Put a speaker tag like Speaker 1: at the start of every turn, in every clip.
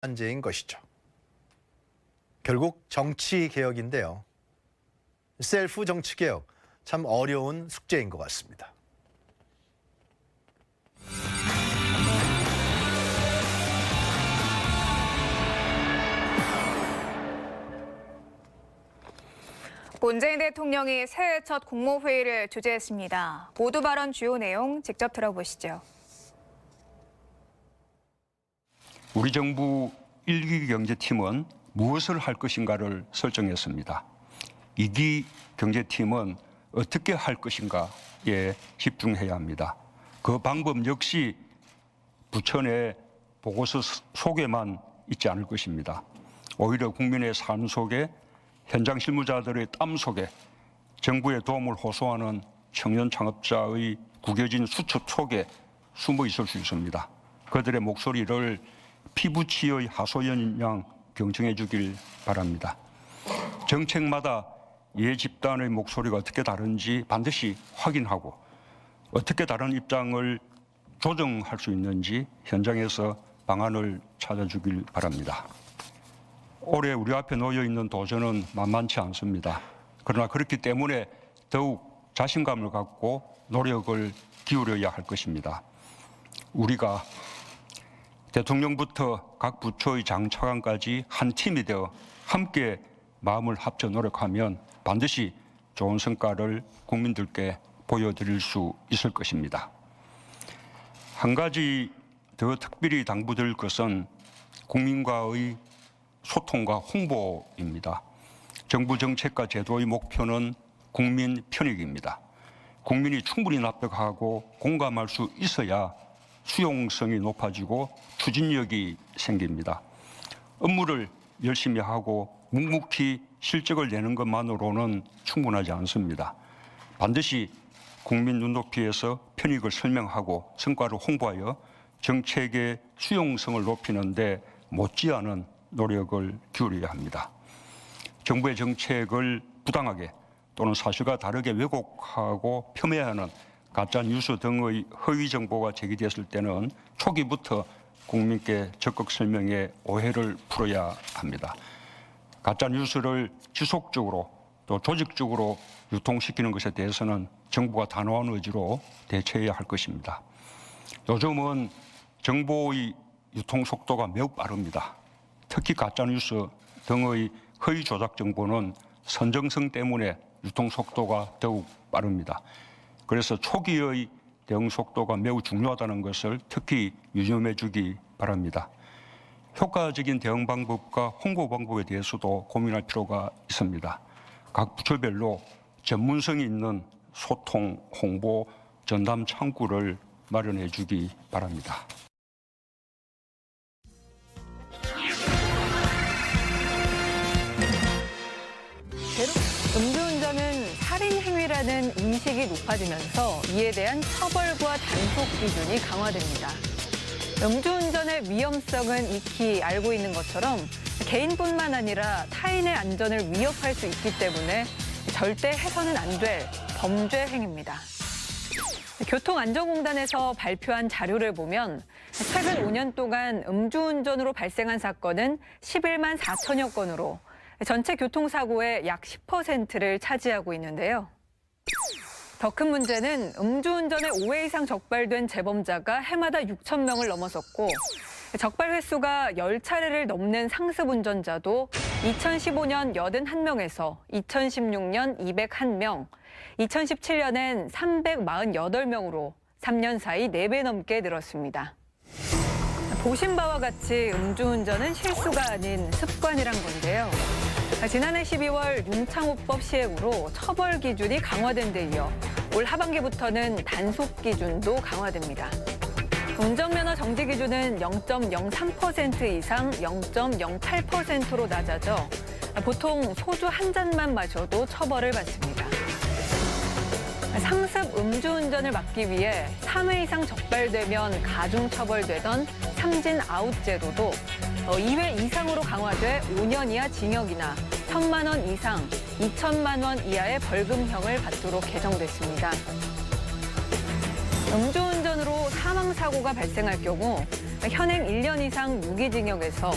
Speaker 1: 한제인 것이죠. 결국 정치 개혁인데요. 셀프 정치 개혁, 참 어려운 숙제인 것 같습니다.
Speaker 2: 문재인 대통령이 새해 첫 국무회의를 주재했습니다. 모두 발언 주요 내용 직접 들어보시죠.
Speaker 3: 우리 정부 1기 경제팀은 무엇을 할 것인가를 설정했습니다. 2기 경제팀은 어떻게 할 것인가에 집중해야 합니다. 그 방법 역시 부처 내 보고서 속에만 있지 않을 것입니다. 오히려 국민의 삶 속에, 현장 실무자들의 땀 속에, 정부의 도움을 호소하는 청년 창업자의 구겨진 수첩 속에 숨어 있을 수 있습니다. 그들의 목소리를 피부치의 하소연 양 경청해 주길 바랍니다. 정책마다 집단의 목소리가 어떻게 다른지 반드시 확인하고 어떻게 다른 입장을 조정할 수 있는지 현장에서 방안을 찾아주길 바랍니다. 올해 우리 앞에 놓여 있는 도전은 만만치 않습니다. 그러나 그렇기 때문에 더욱 자신감을 갖고 노력을 기울여야 할 것입니다. 우리가 대통령부터 각 부처의 장차관까지 한 팀이 되어 함께 마음을 합쳐 노력하면 반드시 좋은 성과를 국민들께 보여드릴 수 있을 것입니다. 한 가지 더 특별히 당부드릴 것은 국민과의 소통과 홍보입니다. 정부 정책과 제도의 목표는 국민 편익입니다. 국민이 충분히 납득하고 공감할 수 있어야 수용성이 높아지고 추진력이 생깁니다. 업무를 열심히 하고 묵묵히 실적을 내는 것만으로는 충분하지 않습니다. 반드시 국민 눈높이에서 편익을 설명하고 성과를 홍보하여 정책의 수용성을 높이는 데 못지않은 노력을 기울여야 합니다. 정부의 정책을 부당하게 또는 사실과 다르게 왜곡하고 폄훼하는 가짜 뉴스 등의 허위 정보가 제기됐을 때는 초기부터 국민께 적극 설명해 오해를 풀어야 합니다. 가짜 뉴스를 지속적으로 또 조직적으로 유통시키는 것에 대해서는 정부가 단호한 의지로 대처해야 할 것입니다. 요즘은 정보의 유통 속도가 매우 빠릅니다. 특히 가짜 뉴스 등의 허위 조작 정보는 선정성 때문에 유통 속도가 더욱 빠릅니다. 그래서 초기의 대응 속도가 매우 중요하다는 것을 특히 유념해 주기 바랍니다. 효과적인 대응 방법과 홍보 방법에 대해서도 고민할 필요가 있습니다. 각 부처별로 전문성이 있는 소통, 홍보, 전담 창구를 마련해 주기 바랍니다.
Speaker 2: 음주운전은 살인행위라는 인식이 높아지면서 이에 대한 처벌과 단속 기준이 강화됩니다. 음주운전의 위험성은 익히 알고 있는 것처럼 개인뿐만 아니라 타인의 안전을 위협할 수 있기 때문에 절대 해서는 안 될 범죄 행위입니다. 교통안전공단에서 발표한 자료를 보면 최근 5년 동안 음주운전으로 발생한 사건은 11만 4천여 건으로 전체 교통사고의 약 10%를 차지하고 있는데요. 더 큰 문제는 음주운전에 5회 이상 적발된 재범자가 해마다 6천 명을 넘어섰고 적발 횟수가 10차례를 넘는 상습 운전자도 2015년 81명에서 2016년 201명, 2017년엔 348명으로 3년 사이 4배 넘게 늘었습니다. 보신 바와 같이 음주운전은 실수가 아닌 습관이란 건데요. 지난해 12월 윤창호법 시행으로 처벌 기준이 강화된 데 이어 올 하반기부터는 단속 기준도 강화됩니다. 운전면허 정지 기준은 0.03% 이상 0.08%로 낮아져 보통 소주 한 잔만 마셔도 처벌을 받습니다. 상습 음주운전을 막기 위해 3회 이상 적발되면 가중처벌되던 삼진 아웃 제도도 2회 이상으로 강화돼 5년 이하 징역이나 1,000만 원 이상 2천만 원 이하의 벌금형을 받도록 개정됐습니다. 음주운전으로 사망사고가 발생할 경우 현행 1년 이상 무기징역에서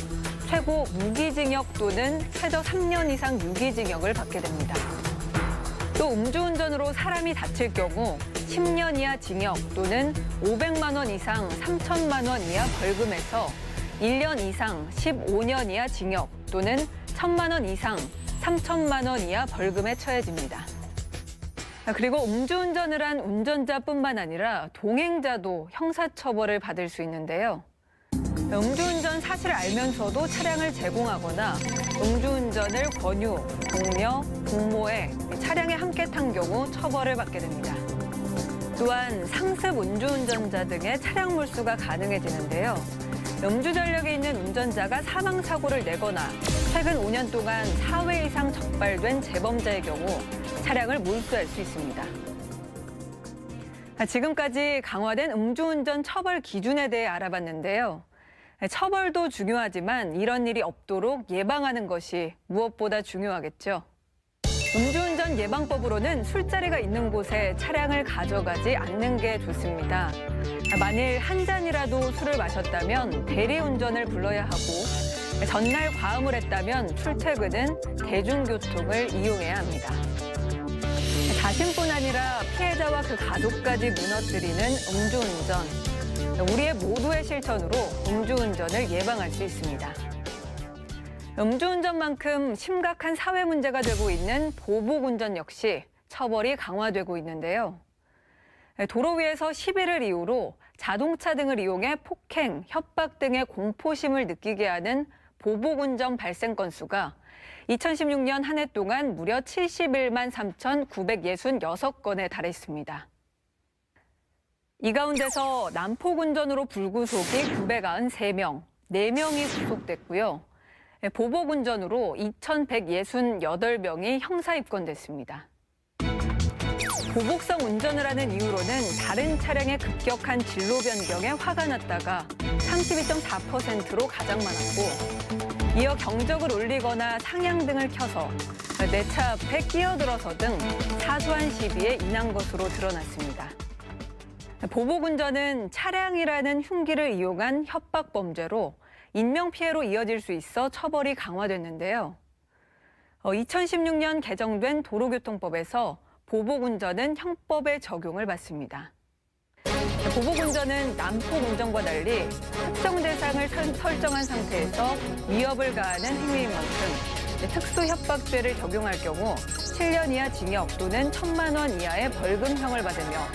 Speaker 2: 최고 무기징역 또는 최저 3년 이상 유기징역을 받게 됩니다. 또 음주운전으로 사람이 다칠 경우 10년 이하 징역 또는 500만 원 이상 3천만 원 이하 벌금에서 1년 이상 15년 이하 징역 또는 1천만 원 이상 3천만 원 이하 벌금에 처해집니다. 그리고 음주운전을 한 운전자뿐만 아니라 동행자도 형사처벌을 받을 수 있는데요. 음주운전 사실을 알면서도 차량을 제공하거나 음주운전을 권유, 독려, 공모해 차량에 함께 탄 경우 처벌을 받게 됩니다. 또한 상습 음주운전자 등의 차량 몰수가 가능해지는데요. 음주 전력이 있는 운전자가 사망사고를 내거나 최근 5년 동안 4회 이상 적발된 재범자의 경우 차량을 몰수할 수 있습니다. 지금까지 강화된 음주운전 처벌 기준에 대해 알아봤는데요. 처벌도 중요하지만 이런 일이 없도록 예방하는 것이 무엇보다 중요하겠죠. 음주운전 예방법으로는 술자리가 있는 곳에 차량을 가져가지 않는 게 좋습니다. 만일 한 잔이라도 술을 마셨다면 대리운전을 불러야 하고 전날 과음을 했다면 출퇴근은 대중교통을 이용해야 합니다. 자신뿐 아니라 피해자와 그 가족까지 무너뜨리는 음주운전. 우리의 모두의 실천으로 음주운전을 예방할 수 있습니다. 음주운전만큼 심각한 사회 문제가 되고 있는 보복운전 역시 처벌이 강화되고 있는데요. 도로 위에서 시비를 이유로 자동차 등을 이용해 폭행, 협박 등의 공포심을 느끼게 하는 보복운전 발생 건수가 2016년 한 해 동안 무려 71만 3,966건에 달했습니다. 이 가운데서 난폭운전으로 불구속이 993명, 4명이 구속됐고요. 보복운전으로 2,168명이 형사 입건됐습니다. 보복성 운전을 하는 이유로는 다른 차량의 급격한 진로 변경에 화가 났다가 32.4%로 가장 많았고, 이어 경적을 울리거나 상향 등을 켜서 내 차 앞에 끼어들어서 등 사소한 시비에 인한 것으로 드러났습니다. 보복운전은 차량이라는 흉기를 이용한 협박 범죄로 인명피해로 이어질 수 있어 처벌이 강화됐는데요. 2016년 개정된 도로교통법에서 보복운전은 형법의 적용을 받습니다. 보복운전은 난폭운전과 달리 특정 대상을 설정한 상태에서 위협을 가하는 행위인 만큼 특수협박죄를 적용할 경우 7년 이하 징역 또는 1,000만 원 이하의 벌금형을 받으며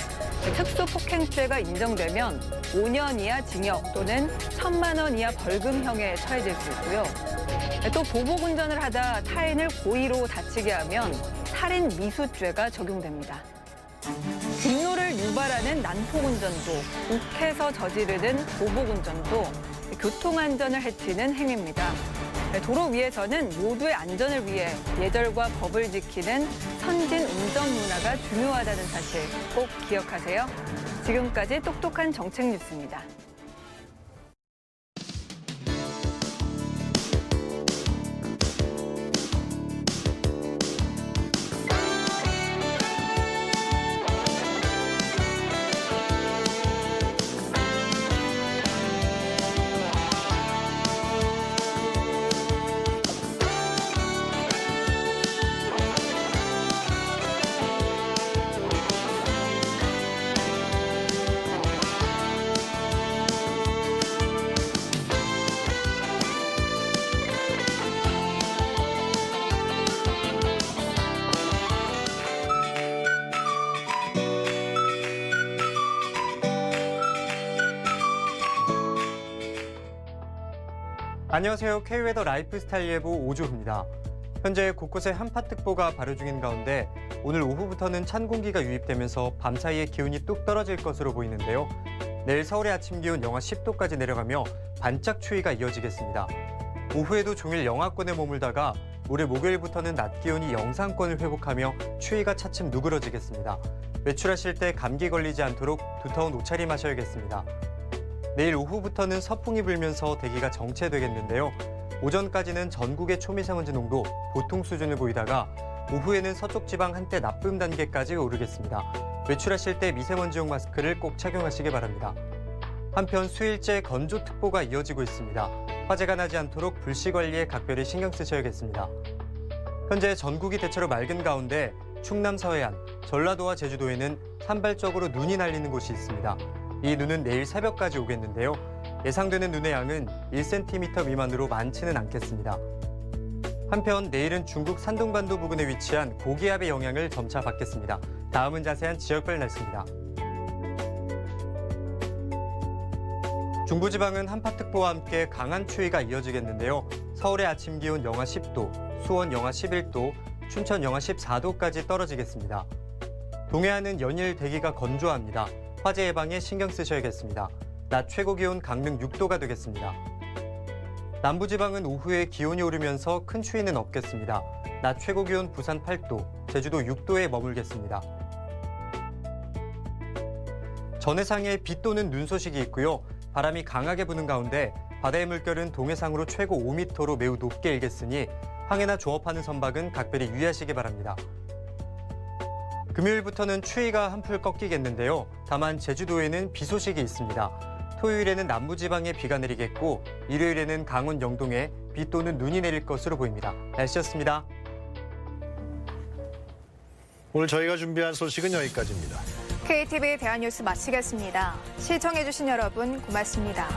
Speaker 2: 특수폭행죄가 인정되면 5년 이하 징역 또는 1,000만 원 이하 벌금형에 처해질 수 있고요. 또 보복운전을 하다 타인을 고의로 다치게 하면 살인 미수죄가 적용됩니다. 분노를 유발하는 난폭운전도, 욱해서 저지르는 보복운전도 교통안전을 해치는 행위입니다. 도로 위에서는 모두의 안전을 위해 예절과 법을 지키는 선진 운전 문화가 중요하다는 사실 꼭 기억하세요. 지금까지 똑똑한 정책 뉴스입니다.
Speaker 4: 안녕하세요. K웨더 라이프스타일 예보 오주호입니다. 현재 곳곳에 한파특보가 발효 중인 가운데 오늘 오후부터는 찬 공기가 유입되면서 밤사이에 기온이 뚝 떨어질 것으로 보이는데요. 내일 서울의 아침 기온 영하 10도까지 내려가며 반짝 추위가 이어지겠습니다. 오후에도 종일 영하권에 머물다가 모레 목요일부터는 낮 기온이 영상권을 회복하며 추위가 차츰 누그러지겠습니다. 외출하실 때 감기 걸리지 않도록 두터운 옷차림 하셔야겠습니다. 내일 오후부터는 서풍이 불면서 대기가 정체되겠는데요. 오전까지는 전국의 초미세먼지 농도 보통 수준을 보이다가 오후에는 서쪽 지방 한때 나쁨 단계까지 오르겠습니다. 외출하실 때 미세먼지용 마스크를 꼭 착용하시기 바랍니다. 한편 수일째 건조특보가 이어지고 있습니다. 화재가 나지 않도록 불씨 관리에 각별히 신경 쓰셔야겠습니다. 현재 전국이 대체로 맑은 가운데 충남 서해안, 전라도와 제주도에는 산발적으로 눈이 날리는 곳이 있습니다. 이 눈은 내일 새벽까지 오겠는데요. 예상되는 눈의 양은 1cm 미만으로 많지는 않겠습니다. 한편 내일은 중국 산둥반도 부근에 위치한 고기압의 영향을 점차 받겠습니다. 다음은 자세한 지역별 날씨입니다. 중부지방은 한파특보와 함께 강한 추위가 이어지겠는데요. 서울의 아침 기온 영하 10도, 수원 영하 11도, 춘천 영하 14도까지 떨어지겠습니다. 동해안은 연일 대기가 건조합니다. 화재 예방에 신경 쓰셔야겠습니다. 낮 최고 기온 강릉 6도가 되겠습니다. 남부지방은 오후에 기온이 오르면서 큰 추위는 없겠습니다. 낮 최고 기온 부산 8도, 제주도 6도에 머물겠습니다. 전해상에 비 또는 눈 소식이 있고요. 바람이 강하게 부는 가운데 바다의 물결은 동해상으로 최고 5m로 매우 높게 일겠으니 항해나 조업하는 선박은 각별히 유의하시기 바랍니다. 금요일부터는 추위가 한풀 꺾이겠는데요. 다만 제주도에는 비 소식이 있습니다. 토요일에는 남부지방에 비가 내리겠고 일요일에는 강원 영동에 비 또는 눈이 내릴 것으로 보입니다. 날씨였습니다.
Speaker 1: 오늘 저희가 준비한 소식은 여기까지입니다.
Speaker 5: KTV 대한뉴스 마치겠습니다. 시청해주신 여러분 고맙습니다.